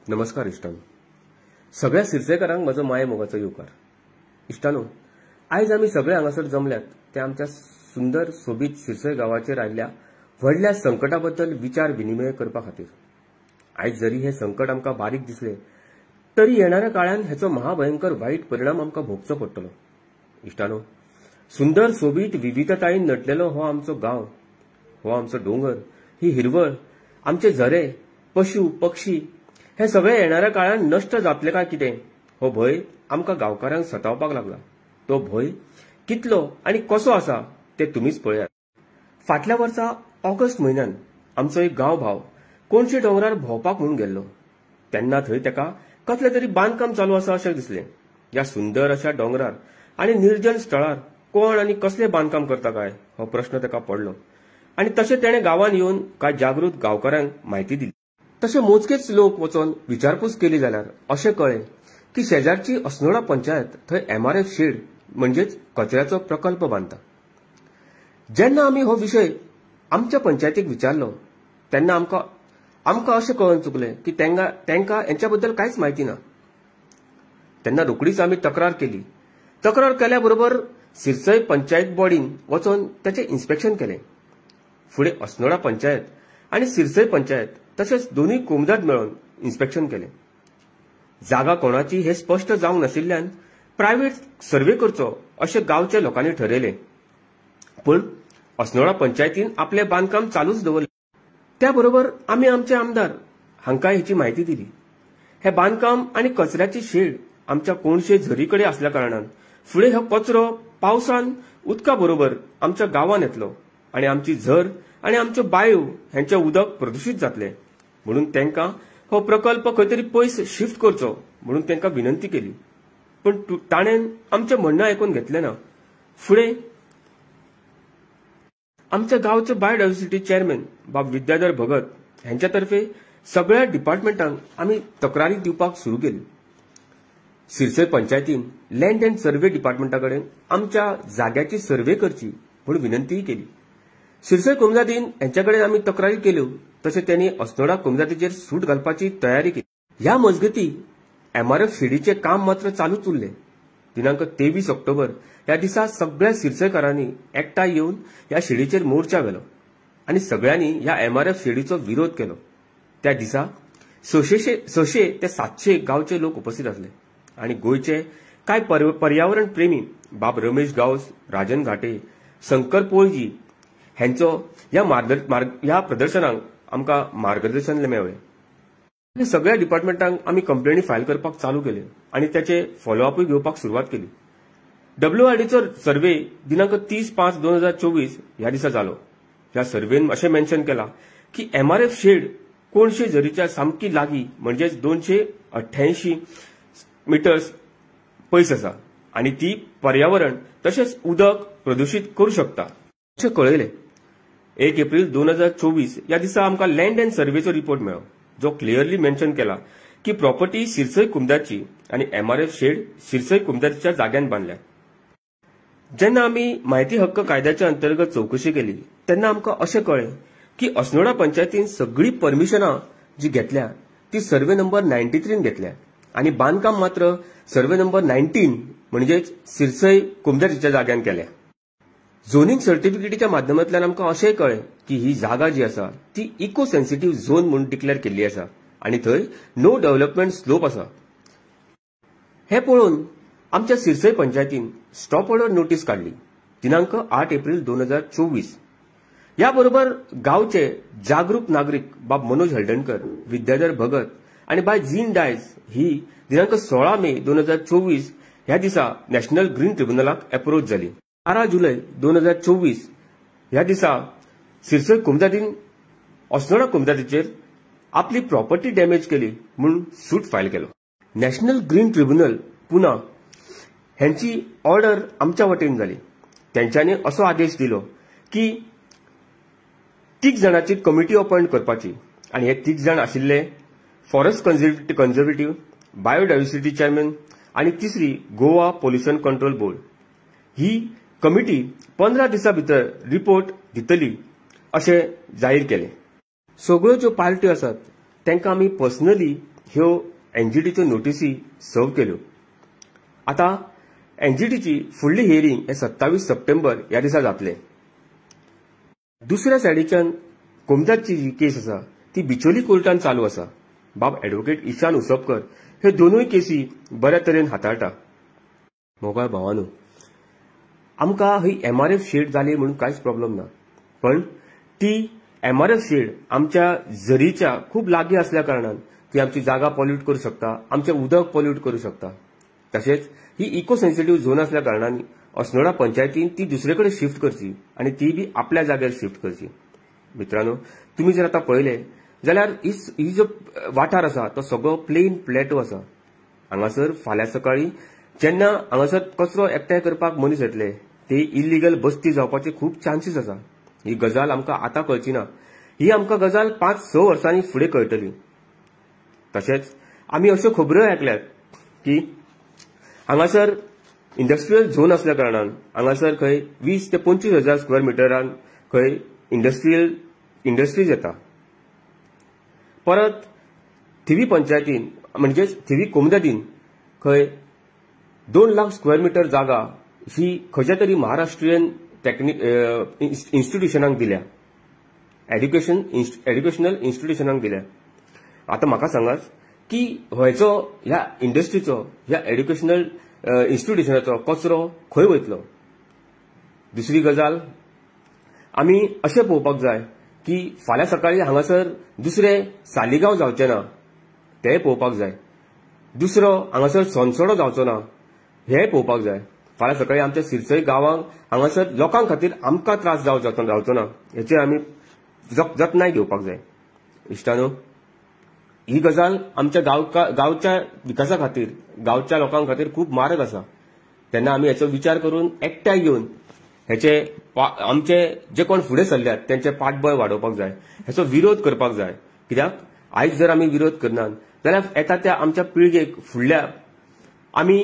नमस्कार इष्टानो. सगळ्या सिरसेकारांक म्हजो माये मोगाचो येवकार. इष्टानो, आयज आमी सगळे हांगासर जमल्यात ते आमच्या सुंदर सोबीत सिरसय गांवाचेर आयिल्ल्या व्हडल्या संकटाबद्दल विचार विनिमय करपा खातीर. आयज जरी हे संकट आमकां बारीक दिसले तरी येणाऱ्या काळान हेचो महाभयंकर वाईट परिणाम आमकां भोगचो पडटलो. इष्टानो, सुंदर सोबीत विविधतायेन नटलेलो हो आमचो गांव, हो आमचो डोंगर, ही हिरवळ, आमचे झरे, पशु पक्षी हे सगळे येणाऱ्या काळान नष्ट जातले काय कितें हो भंय आमकां गांवकारांक सतावपाक लागला. तो भंय कितलो आनी कसो आसा ते तुमीच पळयात. फाटल्या वर्सा ऑगस्ट म्हयन्यान आमचो एक गांव भाव कोणशे डोंगरार भोंवपाक म्हणून गेल्लो. तेन्ना थंय ताका कसले तरी बांदकाम चालू आसा अशें दिसलें. ह्या सुंदर अशा डोंगरार आनी निर्जन स्थळार कोण आनी कसले बांदकाम करता काय हो प्रश्न ताका पडलो आनी तशें तेणें गांवांत येवन कांय जागृत गांवकारांक म्हायती दिली. तशें मोजकेच लोक वचोन विचारपूस केली जाल्यार अशें कळ्ळें की शेजारची अस्नोडा पंचायत थंय MRF शेड म्हणजेच कचऱ्याचो प्रकल्प बांदता. जेन्ना आमी हो विशय आमच्या पंचायतीक विचारलो तेन्ना आमकां अशें कळून चुकलें की तांकां हेंच्या बद्दल कांयच म्हायती ना. तेन्ना रोखडीच आमी तक्रार केली. तक्रार केल्या बरोबर सिरसय पंचायत बॉडीन वचोन ताचें इन्स्पेक्शन केलें. फुडें अस्नोडा पंचायत आनी सिरसय पंचायत तशेंच दोनूय कोमदाद मेळोन इन्स्पेक्शन केलें. जागा कोणाची हे स्पश्ट जावंक नाशिल्ल्यान प्रायव्हेट सर्वे करचो अशें गांवच्या लोकांनी ठरयलें. पूण अस्नोडा पंचायतीन आपलें बांदकाम चालूच दवरलें. त्या बरोबर आमी आमचे आमदार हांकां हेची म्हायती दिली. हे बांदकाम आनी कचऱ्याची शेड आमच्या कोणशे झरीकडे आसल्या कारणान फुडें हो कचरो पावसान उदका बरोबर आमच्या गांवांत येतलो आनी आमची झर आनी आमच्यो बांयो हेंचें उदक प्रदूशीत जातलें. म्हणून तांकां हो प्रकल्प खंय तरी पयस शिफ्ट करचो म्हणून तांकां विनंती केली. पूण ताणें आमचें म्हणणें आयकून घेतलें ना. फुडें आमच्या गांवचे बायोडायव्हर्सिटी चेअरमॅन बाब विद्याधर भगत हांच्या तर्फे सगळ्या डिपार्टमेंटांक आमी तक्रारी दिवपाक सुरू केली. सिरसय पंचायतीन लँड अँड सर्वे डिपार्टमेंटा कडेन आमच्या जाग्याची सर्वे करची म्हूण विनंतीय केली. सिरसय कोमजातीन हांच्या कडेन आमी तक्रारी केल्यो तशें त्यांनी अस्नोडा कोमजातीचेर सूट घालपाची तयारी केली. ह्या मजगती MRF शेडीचें काम मात्र चालूच उरलें. दिनांक 23 ऑक्टोबर ह्या दिसा सगळ्या सिरसयकारांनी एकठांय येवन ह्या शेडीचेर मोर्चा व्हेलो आनी सगळ्यांनी ह्या MRF शेडीचो विरोध केलो. त्या दिसा 600 ते 700 गांवचे लोक उपस्थित आसले आनी गोंयचे कांय पर्यावरण प्रेमी बाब रमेश गावस, राजन घाटे, शंकर पोळजी हेंचो ह्या प्रदर्शनाक आमकां मार्गदर्शन मेळ्ळें. सगळ्या डिपार्टमेंटांक आमी कंप्लेनी फायल करपाक चालू केले आनी त्याचे फॉलोअपूय घेवपाक सुरवात केली. WRDचो सर्वे दिनांक 30/5/2024 ह्या दिसा जालो. ह्या सर्वेन अशें मेन्शन केलां की MRF शेड कोणशे झरीच्या सामकी लागीं म्हणजेच 288 मिटर्स पयस आसा आनी ती पर्यावरण तशेंच उदक प्रदूशीत करूं शकता अशें कळयलें. 1 एप्रिल 2024 ह्या दिसा आमकां लँड अँड सर्वेचो रिपोर्ट मेळ्ळो जो क्लियरली मेन्शन केला की प्रॉपर्टी सिरसय कुमदाची आनी MRF शेड सिरसय कुमदाच्या जाग्यान बांदल्या. जेन्ना आमी म्हायती हक्क कायद्याच्या अंतर्गत चौकशी केली तेन्ना आमकां अशें कळ्ळें की अस्नोडा पंचायतीन सगळी परमिशनां जी घेतल्या ती सर्वे नंबर 93 घेतल्या आनी बांदकाम मात्र सर्वे नंबर 19 म्हणजेच सिरसय कुमदाच्या जाग्यान केल्या. झोनिंग सर्टिफिकेटीच्या माध्यमांतल्यान आमकां अशेंय कळ्ळें की ही जागा जी आसा ती इको सेन्सिटीव झोन म्हणून डिक्लेअर केल्ली आसा आनी थंय नो डेव्हलपमेंट स्लोप आसा. हें पळोवन आमच्या सिरसय पंचायतीन स्टॉप ऑर्डर नोटीस काडली दिनांक 8 एप्रिल 2024. ह्या बरोबर गांवचे जागरूक नागरीक बाब मनोज हळदणकर, विद्याधर भगत आनी बाय जीन डायस ही दिनांक 16 मे 2024 ह्या दिसा नॅशनल ग्रीन ट्रिब्युनलाक अप्रोच जाली. 12 जुलै 2024 ह्या दिसा सिरसय कोमजातीन अस्नोडा कोमजातीचेर आपली प्रॉपर्टी डॅमेज केली म्हणून सूट फायल केलो. नॅशनल ग्रीन ट्रिब्युनल पुना हांची ऑर्डर आमच्या वटेन जाली. त्यांच्यानी असो आदेश दिलो की 3 जाणांची कमिटी अपॉइंट करपाची आनी हे 3 जाण आशिल्ले फॉरेस्ट कन्झर्वेटिव्ह, बायोडायव्हर्सिटी चेअरमॅन आनी तिसरी गोवा पोल्युशन कंट्रोल बोर्ड. ही कमिटी 15 दिसां भितर रिपोर्ट दितली अशें जाहीर केलें. सगळ्यो ज्यो पार्ट्यो आसात तांकां आमी पर्सनली ह्यो एनजीटीच्यो नोटीसी सर्व केल्यो. आता एनजीटीची फुडली हियरिंग हे 27 सप्टेंबर ह्या दिसा जातले. दुसऱ्या सायडीच्यान कोमदाची जी केस आसा ती बिचोली कोर्टान चालू आसा. बाब एडव्होकेट ईशान उसपकर हे दोनूय केसी बऱ्या तरेन हाताळटा. मोगाळ भावानो, आमकां ही एमआरएफ शेड जाली म्हणून कांयच प्रॉब्लेम ना, पण ती एमआरएफ शेड आमच्या झरीच्या खूप लागीं असल्या कारणान ती आमची जागा पॉल्यूट करू शकता, आमचें उदक पॉल्यूट करू शकता. तशेंच ही इको सेन्सिटिव्ह झोन असल्या कारणान अस्नोडा पंचायतीन ती दुसरे कडेन शिफ्ट करची आनी ती बी आपल्या जाग्यार शिफ्ट करची. मित्रांनो, तुम्ही जर आता पळयले जाल्यार ही जो वाठार आसा तो सगळो प्लेन प्लॅटो आसा. हांगासर फाल्यां सकाळी जेन्ना हांगासर कचरो एकठांय करपाक मनीस येतले ते इल्लीगल बस्ती जावपाचे खूप चान्सीस आसा. ही गजाल आमकां आतां कळची ना, ही आमकां गजाल 5-6 वर्सांनी फुडें कळटली. तशेंच आमी अश्यो खबरोय आयकल्यात की हांगासर इंडस्ट्रियल झोन असल्या कारणान हांगासर खंय 20 ते 25 हजार स्क्वेअर मिटरान खंय इंडस्ट्रीज येता. परत थिवी पंचायतीन म्हणजेच थिवी कोमदादीन खंय 2 लाख स्क्वेअर मिटर जागा ही खंयच्या तरी महाराष्ट्रीयन इन्स्टिट्यूशनांक दिल्या, एड्युकेशनल इन्स्टिट्यूशनांक दिल्या. आता म्हाका सांगात की ह्या इंडस्ट्रीचो, ह्या एड्युकेशनल इन्स्टिट्यूशनाचो कचरो खंय वयतलो. दुसरी गजाल, आमी अशें पळोवपाक जाय की फाल्यां सकाळी हांगासर दुसरे सालिगांव जावचे ना तेंय पळोवपाक जाय. दुसरो हांगासर सोनसडो जावचो ना हेंय पळोवपाक जाय. फाल्यां सकाळी आमच्या सिरसय गांवांक हांगासर लोकां खातीर आमकां त्रास जावचो ना हेचे आमी जतनाय घेवपाक जाय. इश्टानो, ही गजाल आमच्या गांवच्या विकासा खातीर, गांवच्या लोकां खातीर खूप मारक आसा. तेन्ना आमी हेचो विचार करून एकठांय घेवन हेचे आमचे जे कोण फुडें सरल्यात त्यांचे पाठबळ वाडोवपाक जाय, हेचो विरोध करपाक जाय. कित्याक आयज जर आमी विरोध करनात जाल्यार येता त्या आमच्या पिळगेक फुडल्या आमी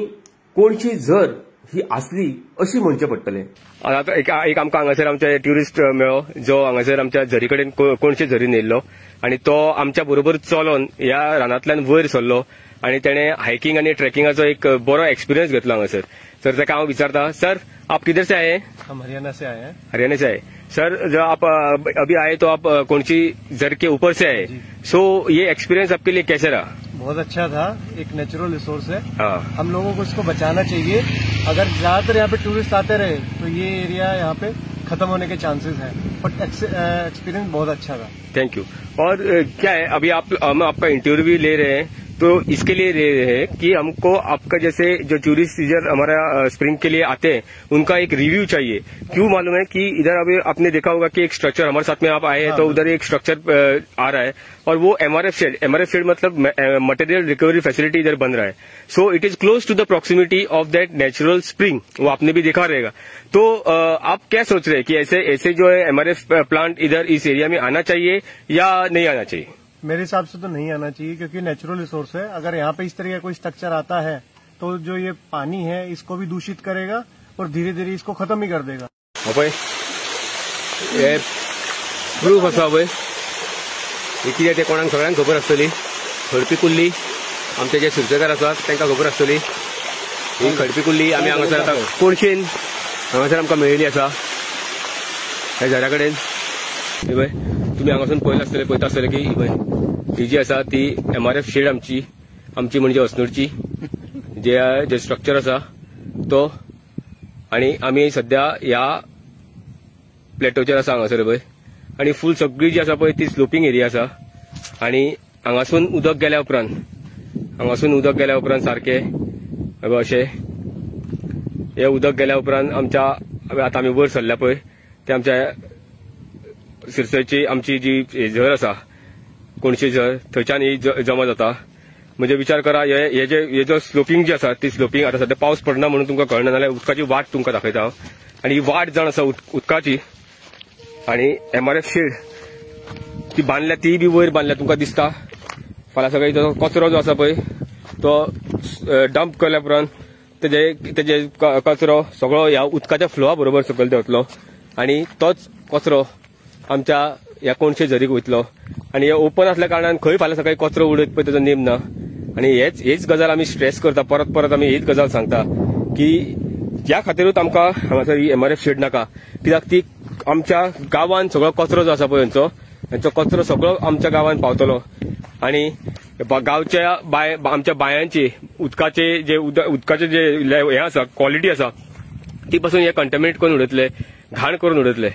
कोणशी झर ही असली अशी म्हणचे पडटले. आता एक आमकां हांगासर आमचे ट्युरिस्ट मेळ्ळो जो हांगासर आमच्या झरी कडेन कोणशे झरीन येयल्लो आनी तो आमच्या बरोबर चलोन ह्या रानांतल्यान वयर सरलो आनी तेणे हायकिंग आनी ट्रेकिंगाचो एक बरो एक्सपिरियन्स घेतलो हांगासर. तर ताका हांव विचारता, सर आप किधर से आए हैं? हम हरियाणा से आए हैं. हरियाणा से आए. सर जो आप अभी आए तो आप कौनसी झर के ऊपर से आए, सो ये एक्सपीरियंस आपके लिए कैसे रहा? बहुत अच्छा था. एक नेचुरल रिसोर्स है. हाँ. हम लोगों को इसको बचाना चाहिए. अगर ज्यादातर यहाँ पे टूरिस्ट आते रहे तो ये एरिया यहाँ पे खत्म होने के चांसेस हैं. बट एक्सपीरियंस बहुत अच्छा था. Thank you. और क्या है, अभी हम आपका इंटरव्यू भी ले रहे हैं तो इसके लिए ले रहे हैं कि हमको आपका जैसे जो टूरिस्ट इधर हमारा स्प्रिंग के लिए आते हैं उनका एक रिव्यू चाहिए. क्यों मालूम है कि इधर अभी आपने देखा होगा कि एक स्ट्रक्चर हमारे साथ में आप आए हैं तो उधर एक स्ट्रक्चर आ रहा है और वो एमआरएफ शेड मतलब मटेरियल रिकवरी फैसिलिटी इधर बन रहा है. So it is close to the proximity of that natural spring. वो आपने भी देखा रहेगा. तो आप क्या सोच रहे हैं कि ऐसे जो है एमआरएफ प्लांट इधर इस एरिया में आना चाहिए या नहीं आना चाहिए? मेरे हिसाब से तो नहीं आना चाहिए क्योंकि नेचुरल रिसोर्स है. अगर यहाँ पे इस तरह का कोई स्ट्रक्चर आता है तो जो ये पानी है इसको भी दूषित करेगा और धीरे धीरे इसको खत्म ही कर देगा. हे प्रूफ आसा पळय, कितें ते कोणाक सगळ्यांक खबर आसतली. खडपी कुल्ली आमचे जे सुर्तेकार आसात तांकां खबर आसतली. ही खडपी कुल्ली आमी हांगासर आतां कोणशेन हांगासर आमकां मेळिल्ली आसा ह्या झाडा कडेन. ही पळय तुम्ही हांगासून पळयता आसतले की ही जी आसा ती एमआरएफ शेड आमची म्हणजे अस्नोडची जे स्ट्रक्चर आसा तो. आणि आमी सध्या ह्या प्लेटोचेर आसा हांगासर पळय. आणि फूल सगळी जी आसा पळय ती स्लोपिंग एरिया आसा. आणि हांगासून उदक गेल्या उपरांत सारखे अशें हे उदक गेल्या उपरांत आमच्या आतां आमी वयर सरल्या पळय ते आमच्या सिरसयची आमची जी झर आसा कोणशी झर थंयच्यान ही जमा जाता. म्हणजे विचार करा हे जो स्लोपिंग जी आसा ती स्लोपिंग आतां सध्या पावस पडना म्हणून तुमकां कळना नाल्यार उदकाची वाट तुमकां दाखयता हांव. आनी ही वाट जावन आसा उदकाची. आनी एमआरएफ शेड ती बांदल्या ती बी वयर बांदल्या तुमकां दिसता. फाल्यां सकाळी तो कचरो जो आसा पळय तो डंप केल्या उपरांत तेजे कचरो सगळो ह्या उदकाच्या फ्लोआ बरोबर सकयल देंवतलो आनी तोच कचरो आमच्या ह्या कोणशे झरीक वयतलो आणि हे ओपन असल्या कारणान खंय फाल्यां सकाळी कचरो उडयत पळय ताचो नेम ना. आणि हेच गजाल आमी स्ट्रेस करता, परत परत आमी हीच गजाल सांगता की ज्या खातीरूच आमकां हांगासर ही MRF शेड नाका, कित्याक ती आमच्या गांवांत सगळो कचरो जो आसा पळय हेंचो कचरो सगळो आमच्या गांवांत पावतलो आणि गांवच्या आमच्या बांयांची उदकाचे जे हे आसा क्वॉलिटी आसा ती पासून हे कंटॅमिनेट करून उडयतले, घाण करून उडयतले.